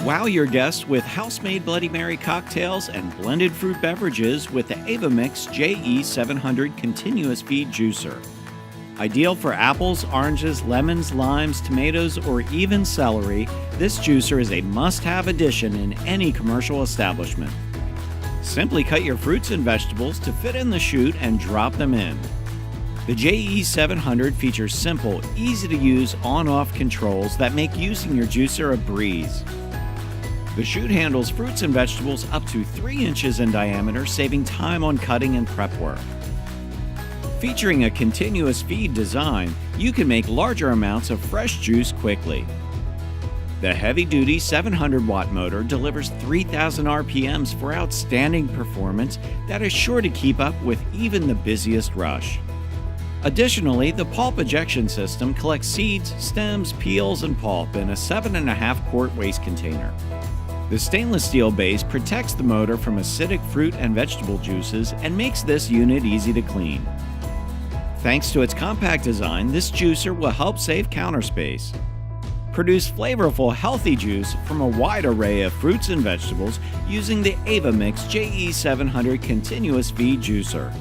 Wow your guests with house-made Bloody Mary cocktails and blended fruit beverages with the Avamix JE700 Continuous Feed Juicer. Ideal for apples, oranges, lemons, limes, tomatoes, or even celery, this juicer is a must-have addition in any commercial establishment. Simply cut your fruits and vegetables to fit in the chute and drop them in. The JE700 features simple, easy-to-use on-off controls that make using your juicer a breeze. The chute handles fruits and vegetables up to 3 inches in diameter, saving time on cutting and prep work. Featuring a continuous feed design, you can make larger amounts of fresh juice quickly. The heavy-duty 700-watt motor delivers 3,000 RPMs for outstanding performance that is sure to keep up with even the busiest rush. Additionally, the pulp ejection system collects seeds, stems, peels, and pulp in a 7.5-quart waste container. The stainless steel base protects the motor from acidic fruit and vegetable juices and makes this unit easy to clean. Thanks to its compact design, this juicer will help save counter space. Produce flavorful, healthy juice from a wide array of fruits and vegetables using the Avamix JE700 Continuous Feed Juicer.